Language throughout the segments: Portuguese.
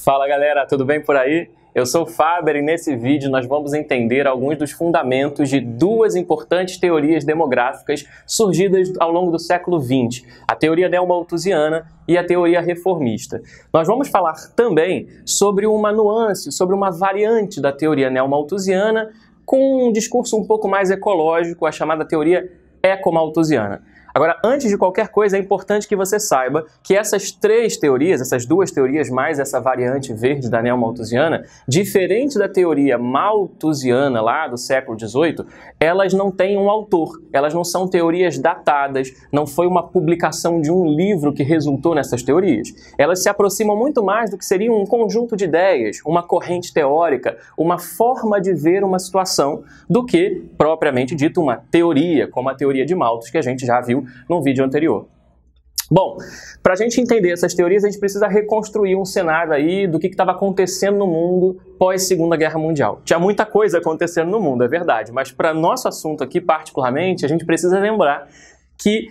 Fala galera, tudo bem por aí? Eu sou o Faber e nesse vídeo nós vamos entender alguns dos fundamentos de duas importantes teorias demográficas surgidas ao longo do século XX, a teoria neomalthusiana e a teoria reformista. Nós vamos falar também sobre uma nuance, sobre uma variante da teoria neomalthusiana com um discurso um pouco mais ecológico, a chamada teoria ecomalthusiana. Agora, antes de qualquer coisa, é importante que você saiba que essas três teorias, essas duas teorias mais essa variante verde da neomalthusiana, diferente da teoria malthusiana lá do século XVIII, elas não têm um autor, elas não são teorias datadas, não foi uma publicação de um livro que resultou nessas teorias. Elas se aproximam muito mais do que seria um conjunto de ideias, uma corrente teórica, uma forma de ver uma situação, do que, propriamente dito, uma teoria, como a teoria de Malthus, que a gente já viu no vídeo anterior. Bom, para a gente entender essas teorias, a gente precisa reconstruir um cenário aí do que estava acontecendo no mundo pós-Segunda Guerra Mundial. Tinha muita coisa acontecendo no mundo, é verdade, mas para nosso assunto aqui particularmente, a gente precisa lembrar que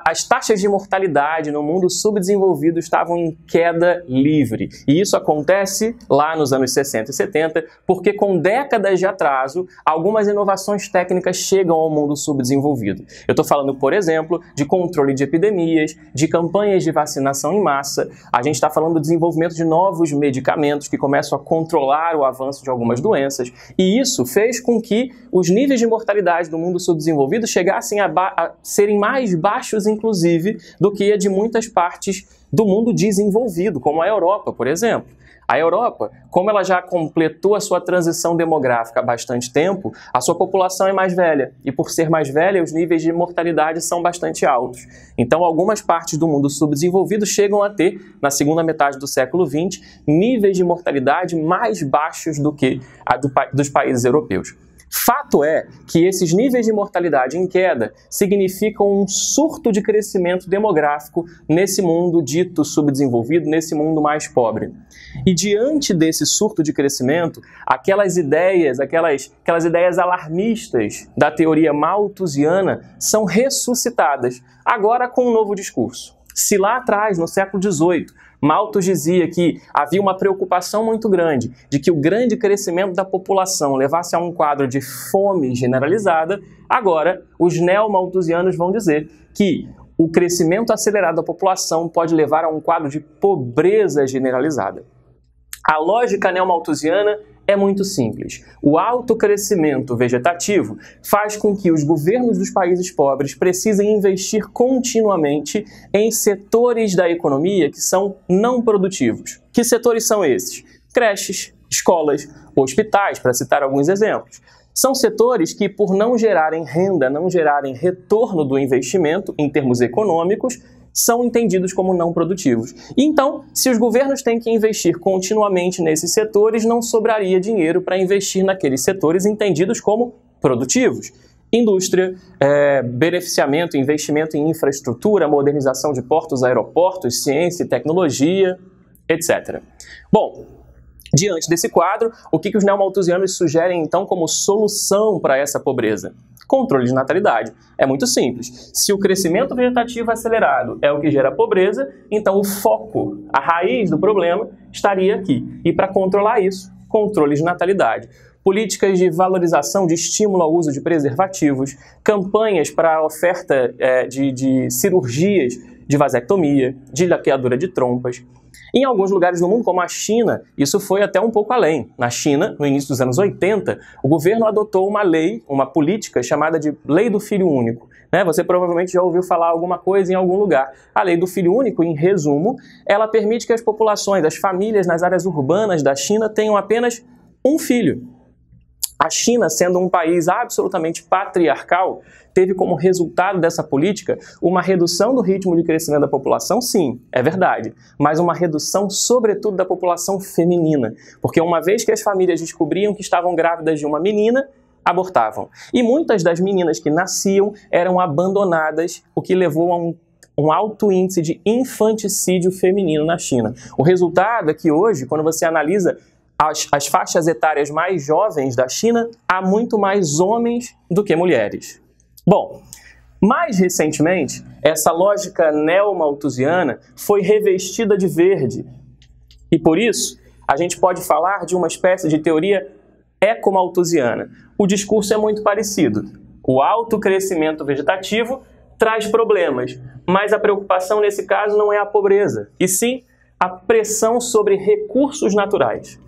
as taxas de mortalidade no mundo subdesenvolvido estavam em queda livre. E isso acontece lá nos anos 60 e 70, porque com décadas de atraso, algumas inovações técnicas chegam ao mundo subdesenvolvido. Eu estou falando, por exemplo, de controle de epidemias, de campanhas de vacinação em massa. A gente está falando do desenvolvimento de novos medicamentos que começam a controlar o avanço de algumas doenças. E isso fez com que os níveis de mortalidade do mundo subdesenvolvido chegassem a serem mais baixos, inclusive, do que a de muitas partes do mundo desenvolvido, como a Europa, por exemplo. A Europa, como ela já completou a sua transição demográfica há bastante tempo, a sua população é mais velha, e por ser mais velha, os níveis de mortalidade são bastante altos. Então, algumas partes do mundo subdesenvolvido chegam a ter, na segunda metade do século XX, níveis de mortalidade mais baixos do que a dos países europeus. Fato é que esses níveis de mortalidade em queda significam um surto de crescimento demográfico nesse mundo dito subdesenvolvido, nesse mundo mais pobre. E diante desse surto de crescimento, aquelas ideias alarmistas da teoria malthusiana são ressuscitadas, agora com um novo discurso. Se lá atrás, no século XVIII, Malthus dizia que havia uma preocupação muito grande de que o grande crescimento da população levasse a um quadro de fome generalizada, agora os neomalthusianos vão dizer que o crescimento acelerado da população pode levar a um quadro de pobreza generalizada. A lógica neomalthusiana é muito simples. O alto crescimento vegetativo faz com que os governos dos países pobres precisem investir continuamente em setores da economia que são não produtivos. Que setores são esses? Creches, escolas, hospitais, para citar alguns exemplos. São setores que, por não gerarem renda, não gerarem retorno do investimento em termos econômicos, são entendidos como não produtivos. E então, se os governos têm que investir continuamente nesses setores, não sobraria dinheiro para investir naqueles setores entendidos como produtivos. Indústria, beneficiamento, investimento em infraestrutura, modernização de portos, aeroportos, ciência e tecnologia, etc. Bom, diante desse quadro, o que os neomalthusianos sugerem então como solução para essa pobreza? Controle de natalidade. É muito simples. Se o crescimento vegetativo acelerado é o que gera pobreza, então o foco, a raiz do problema, estaria aqui. E para controlar isso, controle de natalidade. Políticas de valorização, de estímulo ao uso de preservativos, campanhas para a oferta de cirurgias de vasectomia, de laqueadura de trompas. Em alguns lugares do mundo, como a China, isso foi até um pouco além. Na China, no início dos anos 80, o governo adotou uma lei, uma política chamada de Lei do Filho Único. Você provavelmente já ouviu falar alguma coisa em algum lugar. A Lei do Filho Único, em resumo, ela permite que as populações, as famílias nas áreas urbanas da China tenham apenas um filho. A China, sendo um país absolutamente patriarcal, teve como resultado dessa política uma redução do ritmo de crescimento da população, sim, é verdade, mas uma redução, sobretudo, da população feminina. Porque uma vez que as famílias descobriam que estavam grávidas de uma menina, abortavam. E muitas das meninas que nasciam eram abandonadas, o que levou a um alto índice de infanticídio feminino na China. O resultado é que hoje, quando você analisa as faixas etárias mais jovens da China, há muito mais homens do que mulheres. Bom, mais recentemente, essa lógica neomalthusiana foi revestida de verde. E por isso, A gente pode falar de uma espécie de teoria ecomalthusiana. O discurso é muito parecido. O alto crescimento vegetativo traz problemas, mas a preocupação nesse caso não é a pobreza, e sim a pressão sobre recursos naturais.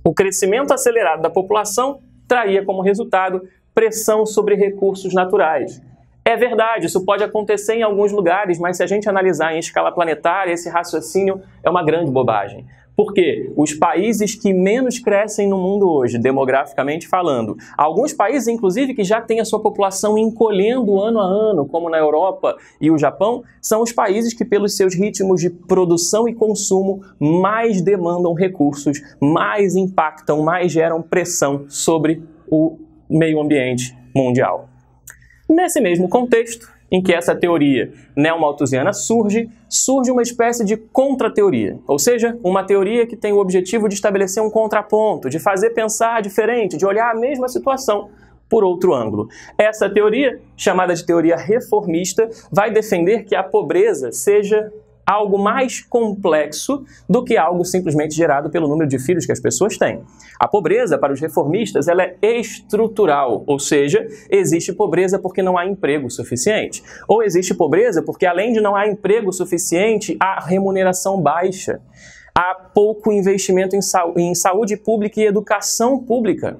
O crescimento acelerado da população traria como resultado pressão sobre recursos naturais. É verdade, isso pode acontecer em alguns lugares, mas se a gente analisar em escala planetária, esse raciocínio é uma grande bobagem. Porque os países que menos crescem no mundo hoje, demograficamente falando, alguns países, inclusive, que já têm a sua população encolhendo ano a ano, como na Europa e o Japão, são os países que, pelos seus ritmos de produção e consumo, mais demandam recursos, mais impactam, mais geram pressão sobre o meio ambiente mundial. Nesse mesmo contexto, em que essa teoria neomalthusiana surge uma espécie de contra-teoria, ou seja, uma teoria que tem o objetivo de estabelecer um contraponto, de fazer pensar diferente, de olhar a mesma situação por outro ângulo. Essa teoria, chamada de teoria reformista, vai defender que a pobreza seja algo mais complexo do que algo simplesmente gerado pelo número de filhos que as pessoas têm. A pobreza, para os reformistas, ela é estrutural, ou seja, existe pobreza porque não há emprego suficiente. Ou existe pobreza porque, além de não há emprego suficiente, há remuneração baixa. Há pouco investimento em saúde pública e educação pública.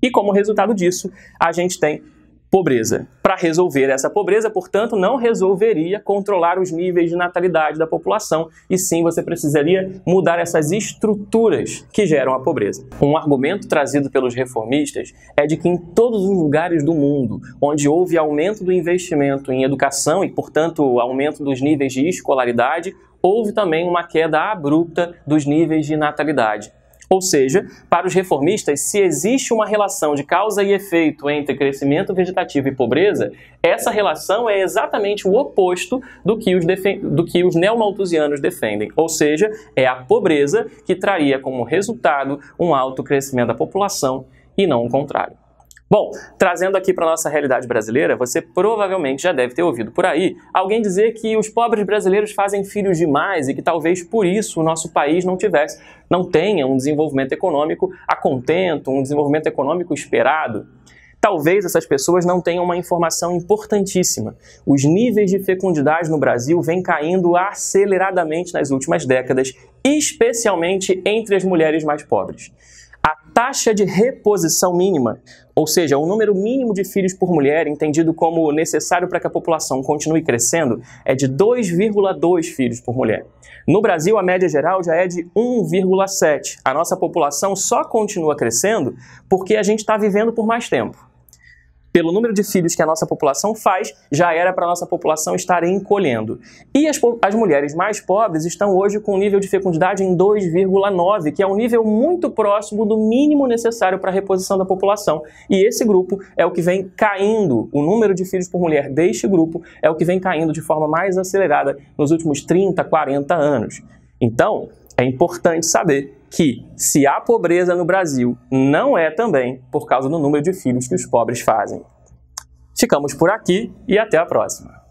E, como resultado disso, a gente tem pobreza. Para resolver essa pobreza, portanto, não resolveria controlar os níveis de natalidade da população, e sim você precisaria mudar essas estruturas que geram a pobreza. Um argumento trazido pelos reformistas é de que em todos os lugares do mundo onde houve aumento do investimento em educação e, portanto, aumento dos níveis de escolaridade, houve também uma queda abrupta dos níveis de natalidade. Ou seja, para os reformistas, se existe uma relação de causa e efeito entre crescimento vegetativo e pobreza, essa relação é exatamente o oposto do que os neomalthusianos defendem. Ou seja, é a pobreza que traria como resultado um alto crescimento da população e não o contrário. Bom, trazendo aqui para a nossa realidade brasileira, você provavelmente já deve ter ouvido por aí alguém dizer que os pobres brasileiros fazem filhos demais e que talvez por isso o nosso país não tenha um desenvolvimento econômico a contento, um desenvolvimento econômico esperado. Talvez essas pessoas não tenham uma informação importantíssima. Os níveis de fecundidade no Brasil vêm caindo aceleradamente nas últimas décadas, especialmente entre as mulheres mais pobres. A taxa de reposição mínima, ou seja, o número mínimo de filhos por mulher, entendido como necessário para que a população continue crescendo, é de 2,2 filhos por mulher. No Brasil, a média geral já é de 1,7. A nossa população só continua crescendo porque a gente está vivendo por mais tempo. Pelo número de filhos que a nossa população faz, já era para a nossa população estar encolhendo. E as mulheres mais pobres estão hoje com um nível de fecundidade em 2,9, que é um nível muito próximo do mínimo necessário para a reposição da população. E esse grupo é o que vem caindo, o número de filhos por mulher deste grupo é o que vem caindo de forma mais acelerada nos últimos 30, 40 anos. Então, é importante saber que, se há pobreza no Brasil, não é também por causa do número de filhos que os pobres fazem. Ficamos por aqui e até a próxima.